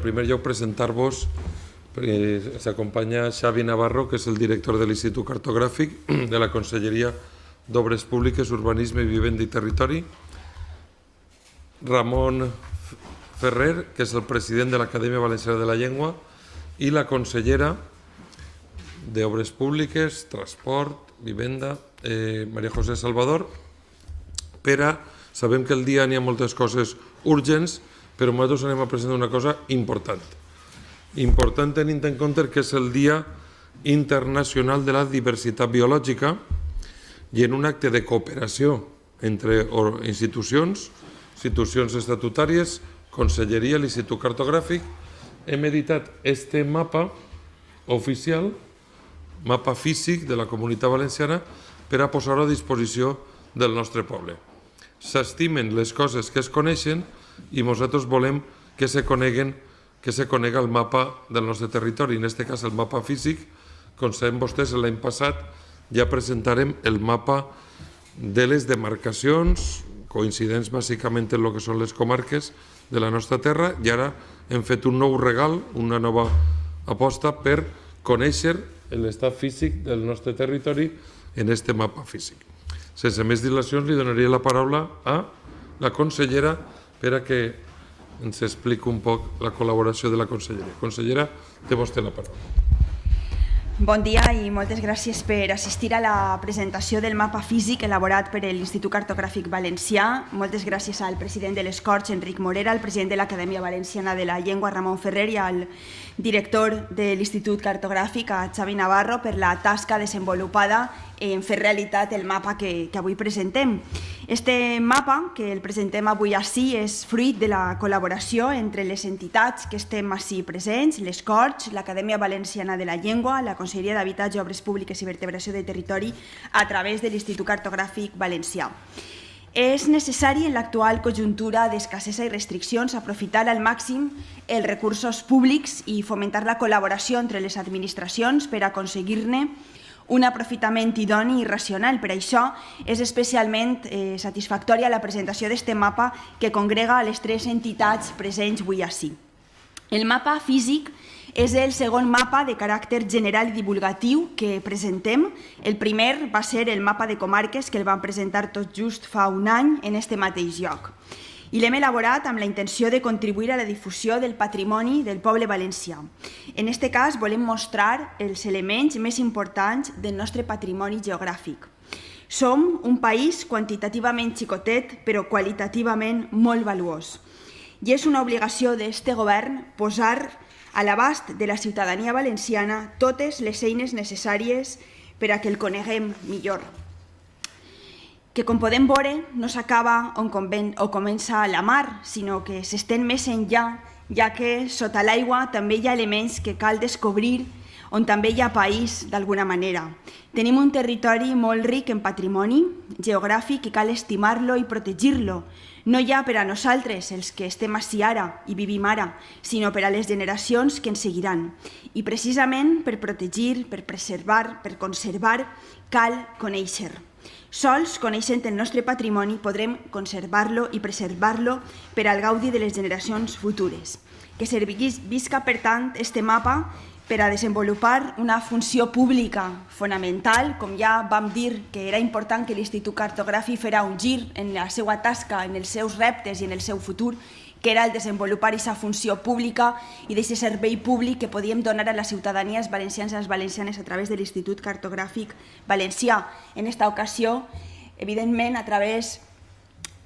En primer lloc, presentar-vos, s'acompanya Xavi Navarro, que és el director de l'Institut Cartogràfic de la Conselleria d'Obres Públiques, Urbanisme, Vivenda i Territori, Ramon Ferrer, que és el president de l'Acadèmia Valenciana de la Llengua, i la consellera d'Obres Públiques, Transport, Vivenda, Maria José Salvador. Sabem que el dia n'hi ha moltes coses urgents, però nosaltres anem a presentar una cosa important. Important tenint en compte que és el Dia Internacional de la Diversitat Biològica i en un acte de cooperació entre institucions estatutàries, Conselleria, l'Institut Cartogràfic, hem editat este mapa oficial, mapa físic de la Comunitat Valenciana, per a posar-ho a disposició del nostre poble. S'estimen les coses que es coneixen i nosaltres volem que se conega el mapa del nostre territori, en aquest cas el mapa físic. Com sabem vostès, l'any passat ja presentarem el mapa de les demarcacions, coincidents bàsicament en el que són les comarques de la nostra terra, i ara hem fet un nou regal, una nova aposta per conèixer l'estat físic del nostre territori en aquest mapa físic. Sense més dilacions, li donaria la paraula a la consellera per a que ens expliqui un poc la col·laboració de la conselleria. Consellera, té vostè la paraula. Bon dia i moltes gràcies per assistir a la presentació del mapa físic elaborat per l'Institut Cartogràfic Valencià. Moltes gràcies al president de les Corts, Enric Morera, al president de l'Acadèmia Valenciana de la Llengua, Ramon Ferrer, i al director de l'Institut Cartogràfic, a Xavi Navarro, per la tasca desenvolupada en fer realitat el mapa que avui presentem. Este mapa que el presentem avui ací és fruit de la col·laboració entre les entitats que estem ací presents, les Corts, l'Acadèmia Valenciana de la Llengua, la Conselleria d'Habitatge, Obres Públiques i Vertebració de Territori a través de l'Institut Cartogràfic Valencià. És necessari en l'actual conjuntura d'escassesa i restriccions aprofitar al màxim els recursos públics i fomentar la col·laboració entre les administracions per aconseguir-ne un aprofitament idoni i racional. Per això és especialment satisfactòria la presentació d'aquest mapa que congrega les tres entitats presents avui ací. El mapa físic és el segon mapa de caràcter general i divulgatiu que presentem. El primer va ser el mapa de comarques que el vam presentar tot just fa un any en este mateix lloc. I l'hem elaborat amb la intenció de contribuir a la difusió del patrimoni del poble valencià. En aquest cas volem mostrar els elements més importants del nostre patrimoni geogràfic. Som un país quantitativament xicotet, però qualitativament molt valuós. I és una obligació d'aquest govern posar a l'abast de la ciutadania valenciana totes les eines necessàries per a que el coneguem millor. Que, com podem veure, no s'acaba on comença la mar, sinó que s'estén més enllà, ja que sota l'aigua també hi ha elements que cal descobrir, on també hi ha país d'alguna manera. Tenim un territori molt ric en patrimoni geogràfic i cal estimar-lo i protegir-lo, no ja per a nosaltres, els que estem ací ara i vivim ara, sinó per a les generacions que ens seguiran. I precisament per protegir, per preservar, per conservar, cal conèixer. Sols coneixent el nostre patrimoni podrem conservar-lo i preservar-lo per al gaudi de les generacions futures. Que servisca, per tant, este mapa per a desenvolupar una funció pública fonamental, com ja vam dir que era important que l'Institut Cartogràfic fera un gir en la seva tasca, en els seus reptes i en el seu futur, que era el desenvolupar aquesta funció pública i d'aquest servei públic que podíem donar a la ciutadania, als valencians i les valencianes a través de l'Institut Cartogràfic Valencià. En aquesta ocasió, evidentment, a través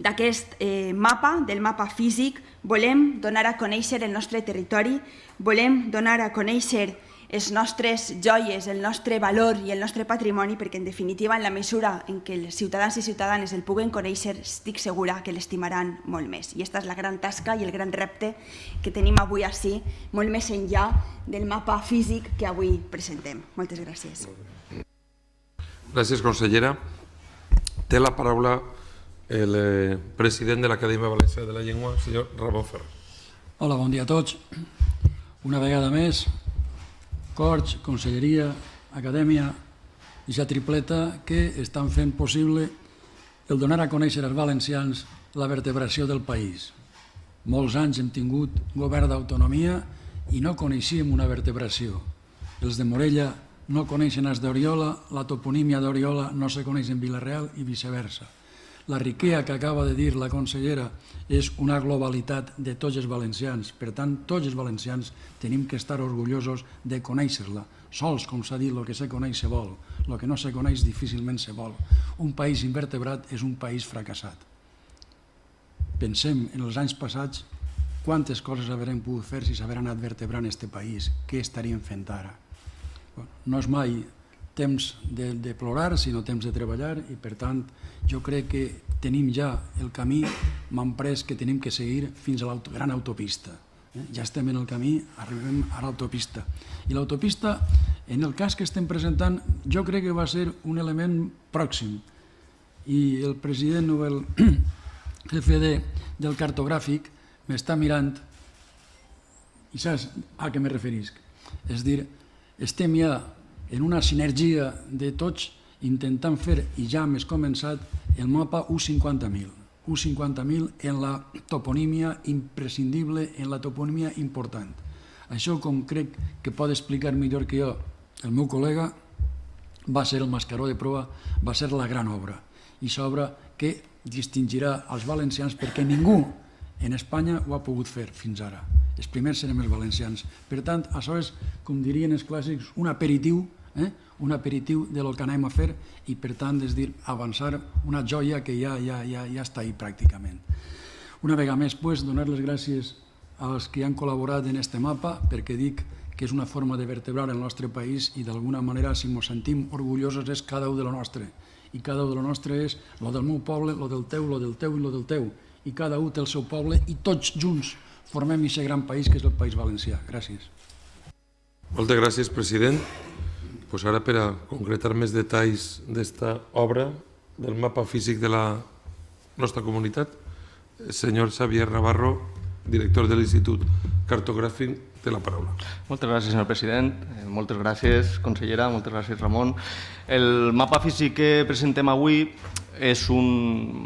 d'aquest mapa, del mapa físic, volem donar a conèixer el nostre territori, volem donar a conèixer les nostres joies, el nostre valor i el nostre patrimoni, perquè en definitiva, en la mesura en què els ciutadans i ciutadanes el puguen conèixer, estic segura que l'estimaran molt més. I aquesta és la gran tasca i el gran repte que tenim avui ací, molt més enllà del mapa físic que avui presentem. Moltes gràcies. Gràcies, consellera. Té la paraula el president de l'Acadèmia Valenciana de la Llengua, senyor Ramon Ferrer. Hola, bon dia a tots. Una vegada més, Corts, Conselleria, Acadèmia i la tripleta que estan fent possible el donar a conèixer als valencians la vertebració del país. Molts anys hem tingut govern d'autonomia i no coneixíem una vertebració. Els de Morella no coneixen els d'Oriola, la toponímia d'Oriola no se coneix en Vila-real i viceversa. La riquea que acaba de dir la consellera és una globalitat de tots els valencians. Per tant, tots els valencians tenim que estar orgullosos de conèixer-la. Sols, com s'ha dit, el que se coneix se vol. El que no se coneix difícilment se vol. Un país invertebrat és un país fracassat. Pensem en els anys passats quantes coses haurem pogut fer si s'haver anat vertebrant aquest país. Què estaríem fent ara? No és mai temps de plorar, sinó temps de treballar, i per tant jo crec que tenim ja el camí m'han pres que tenim que seguir fins a la gran autopista. Ja estem en el camí, arribem a l'autopista. I l'autopista, en el cas que estem presentant, jo crec que va ser un element pròxim. I el president o el jefe del cartogràfic m'està mirant i saps a què me referisc. És a dir, estem ja en una sinergia de tots intentant fer, i ja hem començat, el mapa U50.000. U50.000 en la toponímia imprescindible, en la toponímia important. Això, com crec que pot explicar millor que jo el meu col·lega, va ser el mascaró de proa, va ser la gran obra. I s'obra que distingirà els valencians perquè ningú en Espanya ho ha pogut fer fins ara. Els primers serem els valencians. Per tant, això és, com dirien els clàssics, un aperitiu de lo que anem a fer i, per tant, és dir, avançar una joia que ja està ahí pràcticament. Una vegada més, donar les gràcies als que han col·laborat en aquest mapa, perquè dic que és una forma de vertebrar el nostre país i, d'alguna manera, si ens sentim orgullosos, és cada un de lo nostre. I cada un de lo nostre és lo del meu poble, lo del teu, lo del teu i lo del teu. I cada un té el seu poble i tots junts formem aquest gran país que és el País Valencià. Gràcies. Moltes gràcies, president. Ara, per a concretar més detalls d'esta obra, del mapa físic de la nostra comunitat, el senyor Xavier Navarro, director de l'Institut Cartogràfic, té la paraula. Moltes gràcies, senyor president. Moltes gràcies, consellera. Moltes gràcies, Ramon. El mapa físic que presentem avui és un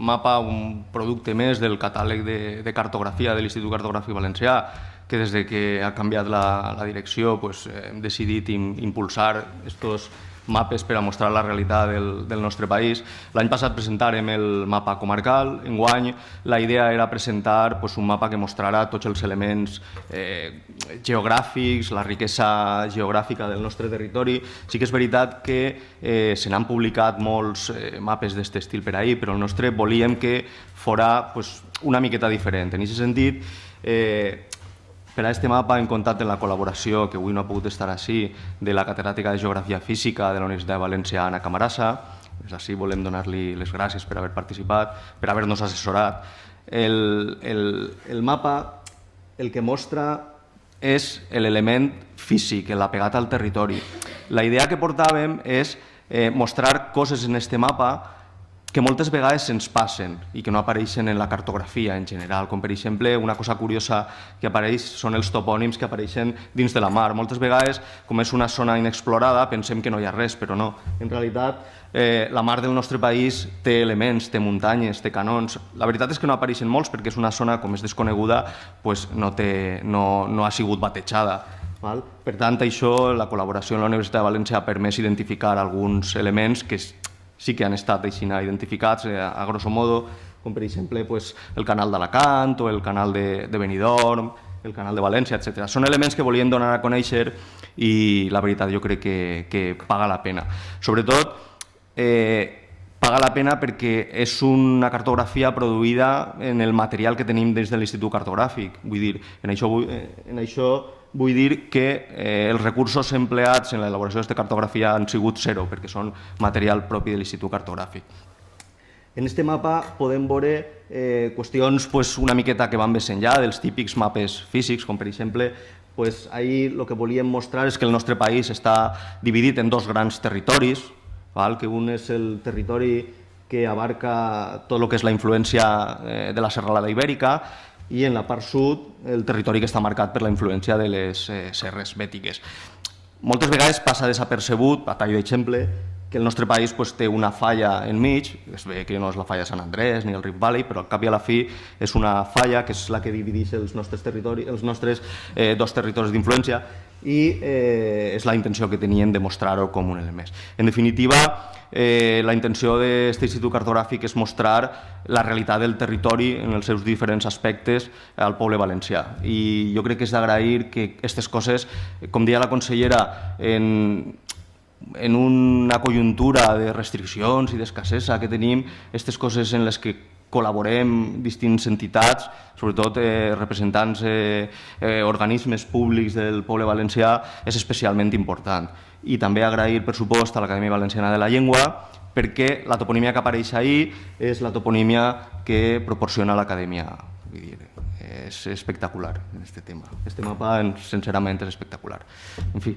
mapa, un producte més del catàleg de cartografia de l'Institut Cartogràfic Valencià, que des que ha canviat la direcció hem decidit impulsar aquests mapes per a mostrar la realitat del nostre país. L'any passat presentàrem el mapa comarcal. Enguany la idea era presentar un mapa que mostrarà tots els elements geogràfics, la riquesa geogràfica del nostre territori. Sí que és veritat que se n'han publicat molts mapes d'aquest estil per ahir, però el nostre volíem que fora una miqueta diferent. En aquest sentit, per a aquest mapa hem comptat amb la col·laboració, que avui no ha pogut estar així, de la catedràtica de Geografia Física de la Universitat de València, Ana Camarasa. Des d'ací volem donar-li les gràcies per haver participat, per haver-nos assessorat. El mapa el que mostra és l'element físic, l'apegat al territori. La idea que portàvem és mostrar coses en aquest mapa que moltes vegades se'ns passen i que no apareixen en la cartografia en general, com per exemple una cosa curiosa que apareix són els topònims que apareixen dins de la mar. Moltes vegades, com és una zona inexplorada, pensem que no hi ha res, però no. En realitat, la mar del nostre país té elements, té muntanyes, té canons. La veritat és que no apareixen molts perquè és una zona, com és desconeguda, no ha sigut batejada. Per tant, això, la col·laboració amb la Universitat de València ha permès identificar alguns elements que sí que han estat identificats a grosso modo, com per exemple el canal d'Alacant o el canal de Benidorm, el canal de València, etc. Són elements que volíem donar a conèixer i la veritat jo crec que paga la pena. Sobretot, paga la pena perquè és una cartografia produïda en el material que tenim des de l'Institut Cartogràfic. Vull dir, en això vull dir que els recursos empleats en l'elaboració d'aquesta cartografia han sigut zero, perquè són material propi de l'Institut Cartogràfic. En aquest mapa podem veure qüestions una miqueta que van més enllà dels típics mapes físics, com per exemple, ahir el que volíem mostrar és que el nostre país està dividit en dos grans territoris, que un és el territori que abarca tot el que és la influència de la serralada ibèrica, i en la part sud el territori que està marcat per la influència de les serres bètiques. Moltes vegades passa desapercebut, a tall d'exemple, que el nostre país té una falla enmig, es ve que no és la falla de Sant Andrés ni el Rift Valley, però al cap i a la fi és una falla que és la que divideix els nostres dos territoris d'influència, i és la intenció que tenien de mostrar-ho com un element. En definitiva, la intenció d'aquest Institut Cartogràfic és mostrar la realitat del territori en els seus diferents aspectes al poble valencià. I jo crec que és d'agrair que aquestes coses, com deia la consellera, en una conjuntura de restriccions i d'escassesa que tenim, aquestes coses en les que col·laborem distintes entitats, sobretot representants organismes públics del poble valencià, és especialment important. I també agrair, per supost, a l'Acadèmia Valenciana de la Llengua, perquè la toponímia que apareix ahir és la toponímia que proporciona l'Acadèmia. És espectacular en aquest tema. Aquest mapa, sincerament, és espectacular. En fi,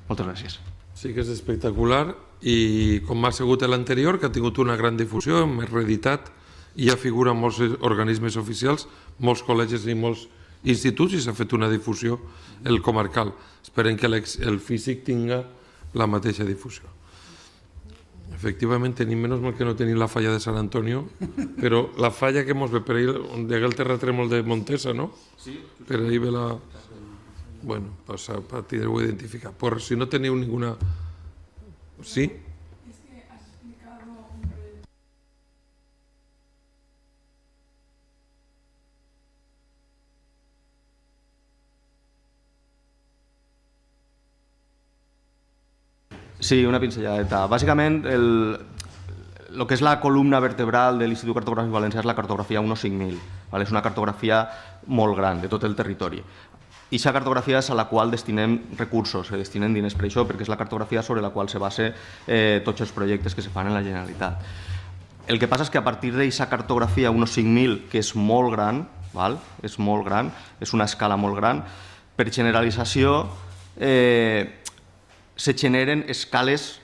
moltes gràcies. Sí que és espectacular i com ha sigut l'anterior, que ha tingut una gran difusió, més reeditat, i ja figura en molts organismes oficials, molts col·legis i molts instituts, i s'ha fet una difusió el comarcal. Esperem que el físic tinga la mateixa difusió. Efectivament, tenim menys mal que no tenim la falla de Sant Antonio, però la falla que ens ve per ahir, on hi ha el terratrèmol de Montesa, no? Sí. Per ahir ve la... Bueno, pues para tindre-ho identificat. Por si no teniu ninguna... ¿Sí? Es que has explicado un proyecto. Sí, una pinzelladeta. Bàsicament, el que és la columna vertebral de l'Institut Cartogràfic Valencià és la cartografia 15000. És una cartografia molt gran de tot el territori. I aquesta cartografia és a la qual destinem recursos, se destinen diners per això, perquè és la cartografia sobre la qual se basa tots els projectes que se fan en la Generalitat. El que passa és que a partir d'aquesta cartografia 15000, que és molt gran, és una escala molt gran, per generalització se generen escales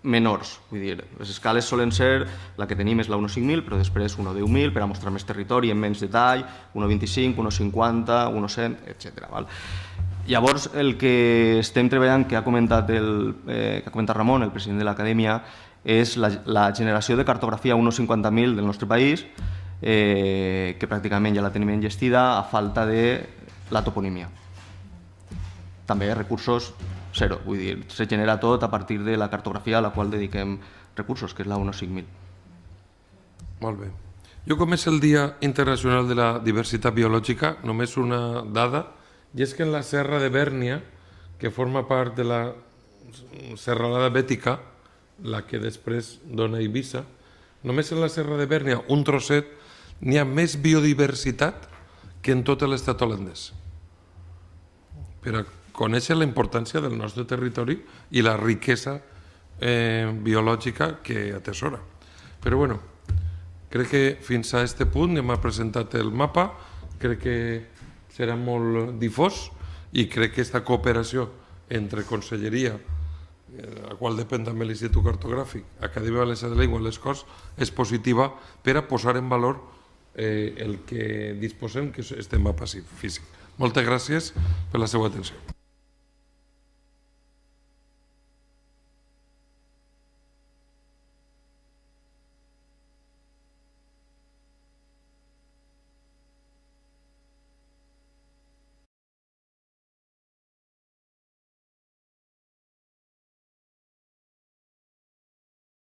menors. Vull dir, les escales solen ser, la que tenim és la 15000, però després 110.000 per a mostrar més territori en menys detall, 125, 150, 100, etc. Llavors, el que estem treballant, que ha comentat Ramon, el president de l'Acadèmia, és la generació de cartografia 150.000 del nostre país, que pràcticament ja la tenim enllestida a falta de la toponímia. També recursos zero, vull dir, se genera tot a partir de la cartografia a la qual dediquem recursos, que és la 15000. Molt bé. Jo, com és el Dia Internacional de la Diversitat Biològica, només una dada, i és que en la Serra de Bèrnia, que forma part de la serralada bètica, la que després dona Eivissa, només en la Serra de Bèrnia, un trosset, n'hi ha més biodiversitat que en tot l'estat holandès. Per a conèixer la importància del nostre territori i la riquesa biològica que atesora. Però bueno, crec que fins a aquest punt hem presentat el mapa, crec que serà molt difós i crec que aquesta cooperació entre Conselleria, a la qual depèn també l'Institut Cartogràfic, Acadèmia Valenciana de la Llengua i les Corts, és positiva per a posar en valor el que disposem, que és aquest mapa físic. Moltes gràcies per la seva atenció.